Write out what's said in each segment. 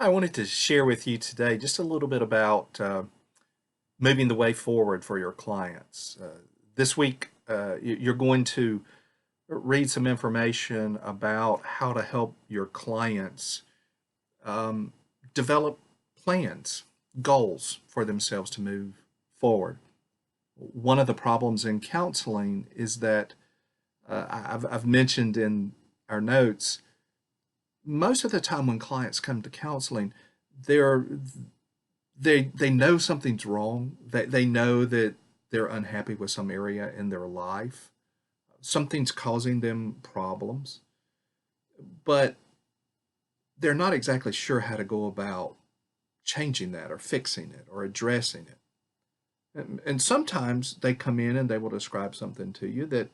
I wanted to share with you today just a little bit about moving the way forward for your clients. This week, you're going to read some information about how to help your clients um, develop plans, goals for themselves to move forward. One of the problems in counseling is that I've mentioned in our notes, most of the time when clients come to counseling, they're they know something's wrong. They know that they're unhappy with some area in their life. Something's causing them problems, but they're not exactly sure how to go about changing that or fixing it or addressing it. And sometimes they come in and they will describe something to you that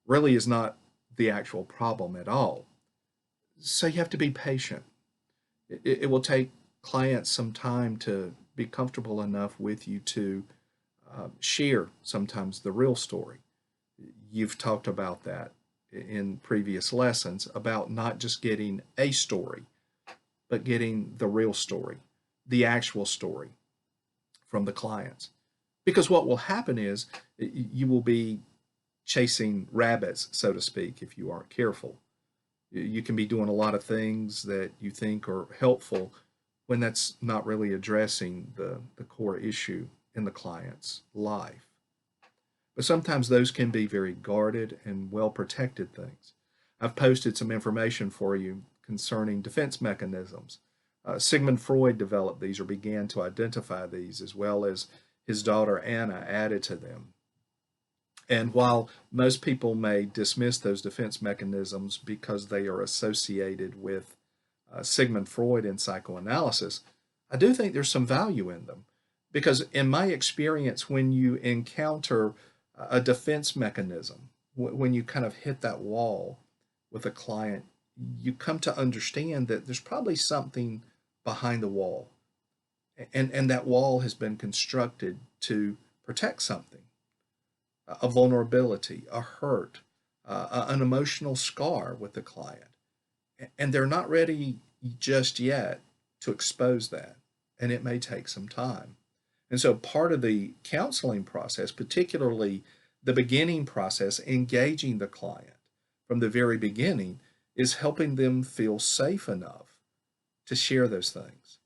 really is not the actual problem at all. So you have to be patient. It will take clients some time to be comfortable enough with you to share sometimes the real story. You've talked about that in previous lessons about not just getting a story, but getting the real story, the actual story from the clients. Because what will happen is you will be chasing rabbits, so to speak, if you aren't careful. You can be doing a lot of things that you think are helpful when that's not really addressing the core issue in the client's life. But sometimes those can be very guarded and well protected things. I've posted some information for you concerning defense mechanisms. Sigmund Freud developed these or began to identify these, as well as his daughter Anna added to them. And while most people may dismiss those defense mechanisms because they are associated with Sigmund Freud in psychoanalysis, I do think there's some value in them. Because in my experience, when you encounter a defense mechanism, when you kind of hit that wall with a client, you come to understand that there's probably something behind the wall. And that wall has been constructed to protect something, a vulnerability, a hurt, an emotional scar with the client. And they're not ready just yet to expose that. And it may take some time. And so part of the counseling process, particularly the beginning process, engaging the client from the very beginning, is helping them feel safe enough to share those things.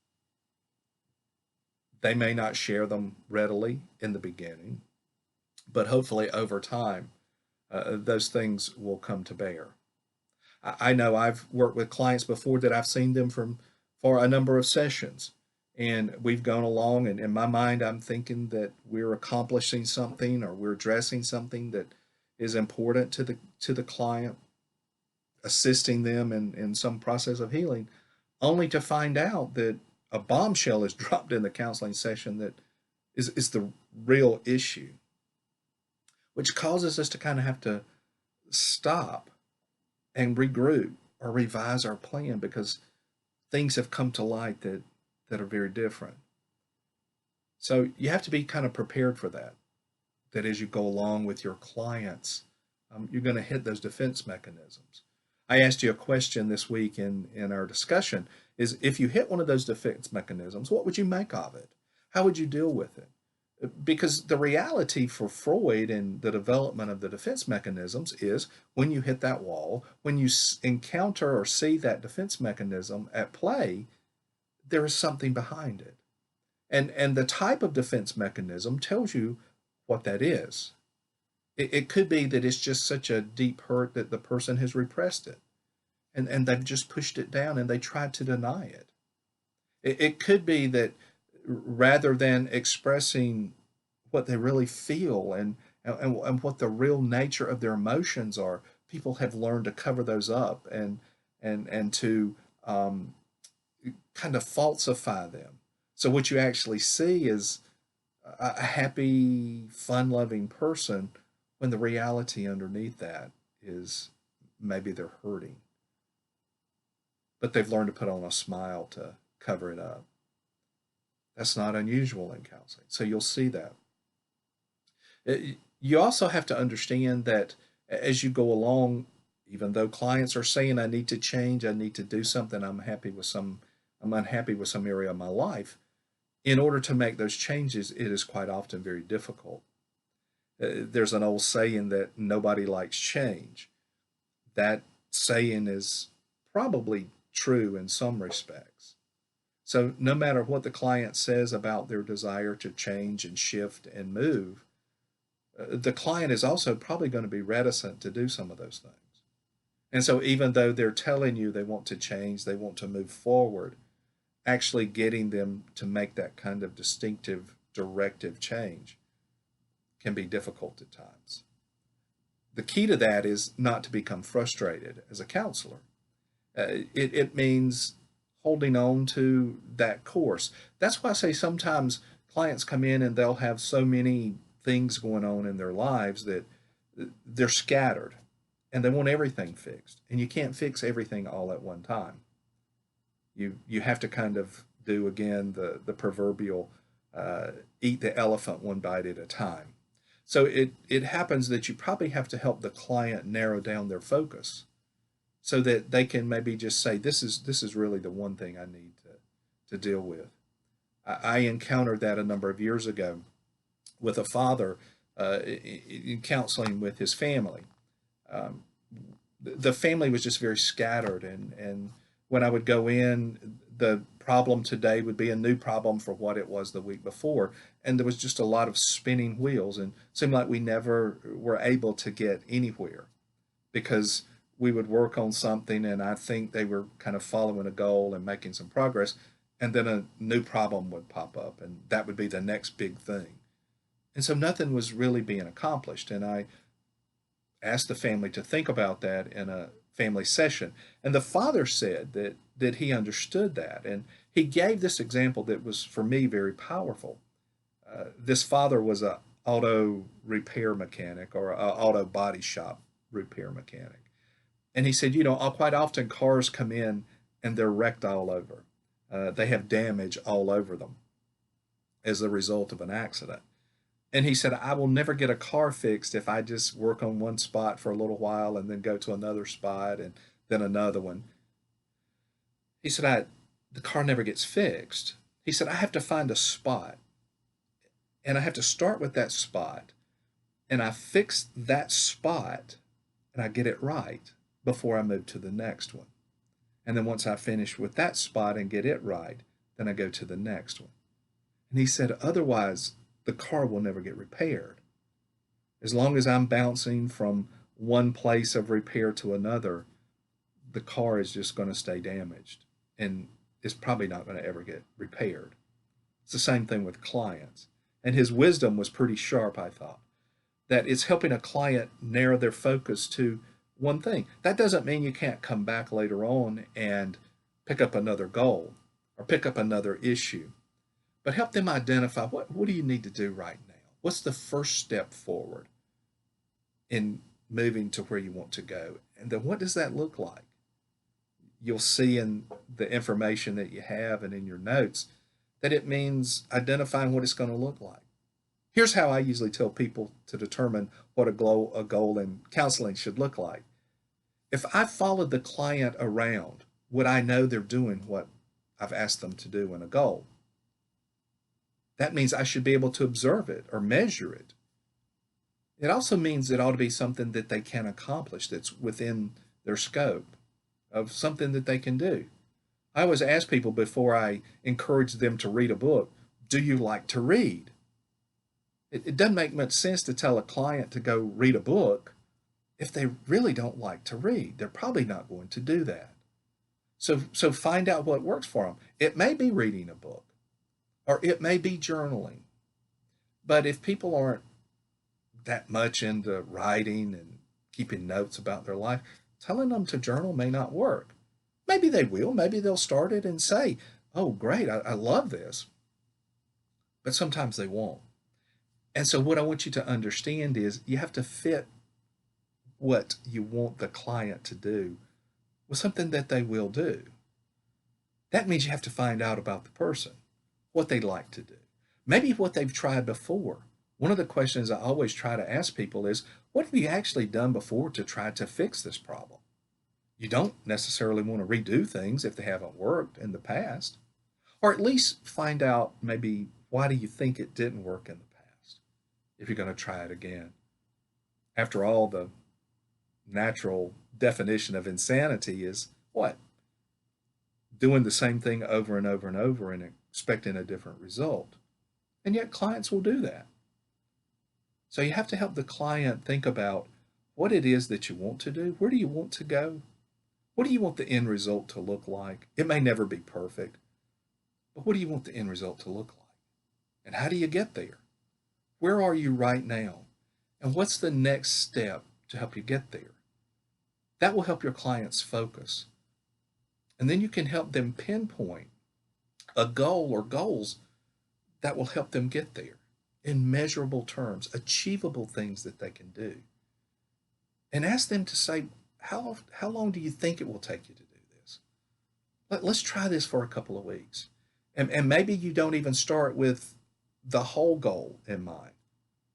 They may not share them readily in the beginning, but hopefully over time, those things will come to bear. I know I've worked with clients before that I've seen them for a number of sessions, and we've gone along, and in my mind, I'm thinking that we're accomplishing something or we're addressing something that is important to the client, assisting them in some process of healing, only to find out that a bombshell is dropped in the counseling session that is the real issue, which causes us to kind of have to stop and regroup or revise our plan because things have come to light that are very different. So you have to be kind of prepared for that. That as you go along with your clients, you're going to hit those defense mechanisms. I asked you a question this week in our discussion is if you hit one of those defense mechanisms, what would you make of it? How would you deal with it? Because the reality for Freud and the development of the defense mechanisms is when you hit that wall, when you encounter or see that defense mechanism at play, there is something behind it. And the type of defense mechanism tells you what that is. It could be that it's just such a deep hurt that the person has repressed it and they've just pushed it down and they tried to deny it. It could be that rather than expressing what they really feel and what the real nature of their emotions are, people have learned to cover those up and to kind of falsify them. So what you actually see is a happy, fun-loving person when the reality underneath that is maybe they're hurting, but they've learned to put on a smile to cover it up. That's not unusual in counseling. So you'll see that. You also have to understand that as you go along, even though clients are saying, I need to change, I need to do something, I'm happy with some I'm unhappy with some area of my life. In order to make those changes, it is quite often very difficult. There's an old saying that nobody likes change. That saying is probably true in some respects. So, no matter what the client says about their desire to change and shift and move, the client is also probably going to be reticent to do some of those things. And so, even though they're telling you they want to change, they want to move forward, actually getting them to make that kind of distinctive, directive change can be difficult at times. The key to that is not to become frustrated as a counselor. It means holding on to that course. That's why I say sometimes clients come in and they'll have so many things going on in their lives that they're scattered and they want everything fixed. And you can't fix everything all at one time. You have to kind of do again the proverbial eat the elephant one bite at a time. So it happens that you probably have to help the client narrow down their focus so that they can maybe just say, this is really the one thing I need to deal with. I encountered that a number of years ago with a father in counseling with his family. Um, the family was just very scattered, and when I would go in, the problem today would be a new problem for what it was the week before, and there was just a lot of spinning wheels, and it seemed like we never were able to get anywhere because we would work on something, and I think they were kind of following a goal and making some progress, and then a new problem would pop up, and that would be the next big thing. And so nothing was really being accomplished. And I asked the family to think about that in a family session. And the father said that he understood that. And he gave this example that was, for me, very powerful. This father was a auto repair mechanic or a auto body shop repair mechanic. And he said, quite often cars come in and they're wrecked all over. They have damage all over them as a result of an accident. And he said, I will never get a car fixed if I just work on one spot for a little while and then go to another spot and then another one. He said, the car never gets fixed. He said, I have to find a spot and I have to start with that spot and I fix that spot and I get it right before I move to the next one. And then once I finish with that spot and get it right, then I go to the next one. And he said, otherwise, the car will never get repaired. As long as I'm bouncing from one place of repair to another, the car is just going to stay damaged and it's probably not going to ever get repaired. It's the same thing with clients. And his wisdom was pretty sharp, I thought, that it's helping a client narrow their focus to one thing. That doesn't mean you can't come back later on and pick up another goal or pick up another issue, but help them identify what do you need to do right now? What's the first step forward in moving to where you want to go? And then what does that look like? You'll see in the information that you have and in your notes that it means identifying what it's going to look like. Here's how I usually tell people to determine what a goal in counseling should look like. If I followed the client around, would I know they're doing what I've asked them to do in a goal? That means I should be able to observe it or measure it. It also means it ought to be something that they can accomplish that's within their scope of something that they can do. I always ask people before I encourage them to read a book, do you like to read? It doesn't make much sense to tell a client to go read a book if they really don't like to read. They're probably not going to do that. So find out what works for them. It may be reading a book or it may be journaling. But if people aren't that much into writing and keeping notes about their life, telling them to journal may not work. Maybe they will. Maybe they'll start it and say, oh, great, I love this. But sometimes they won't. And so what I want you to understand is you have to fit what you want the client to do with something that they will do. That means you have to find out about the person, what they like to do, maybe what they've tried before. One of the questions I always try to ask people is, what have you actually done before to try to fix this problem? You don't necessarily want to redo things if they haven't worked in the past, or at least find out maybe why do you think it didn't work in the past if you're going to try it again. After all, the natural definition of insanity is what? Doing the same thing over and over and over and expecting a different result. And yet clients will do that. So you have to help the client think about what it is that you want to do. Where do you want to go? What do you want the end result to look like? It may never be perfect, but what do you want the end result to look like? And how do you get there? Where are you right now? And what's the next step to help you get there? That will help your clients focus. And then you can help them pinpoint a goal or goals that will help them get there in measurable terms, achievable things that they can do. And ask them to say, how long do you think it will take you to do this? Let's try this for a couple of weeks. And maybe you don't even start with the whole goal in mind.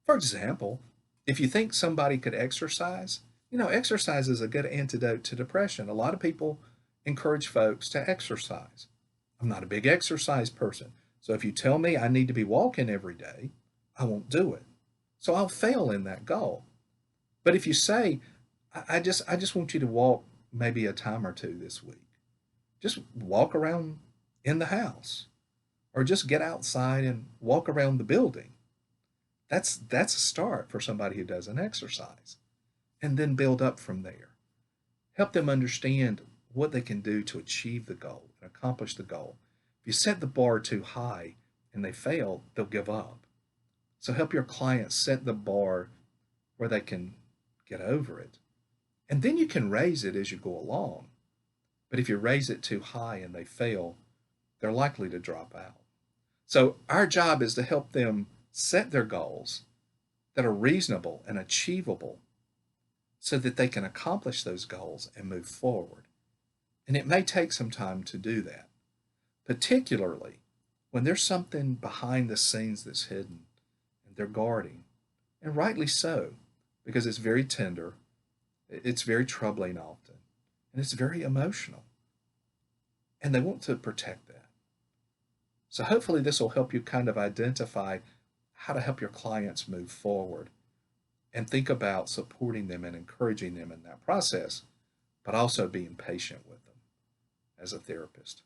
For example, if you think somebody could exercise, exercise is a good antidote to depression. A lot of people encourage folks to exercise. I'm not a big exercise person. So if you tell me I need to be walking every day, I won't do it. So I'll fail in that goal. But if you say, I just want you to walk maybe a time or two this week, just walk around in the house or just get outside and walk around the building. That's a start for somebody who doesn't exercise. And then build up from there. Help them understand what they can do to achieve the goal and accomplish the goal. If you set the bar too high and they fail, they'll give up. So help your clients set the bar where they can get over it. And then you can raise it as you go along. But if you raise it too high and they fail, they're likely to drop out. So our job is to help them set their goals that are reasonable and achievable so that they can accomplish those goals and move forward. And it may take some time to do that, particularly when there's something behind the scenes that's hidden and they're guarding, and rightly so, because it's very tender, it's very troubling often, and it's very emotional. And they want to protect that. So hopefully this will help you kind of identify how to help your clients move forward and think about supporting them and encouraging them in that process, but also being patient with them as a therapist.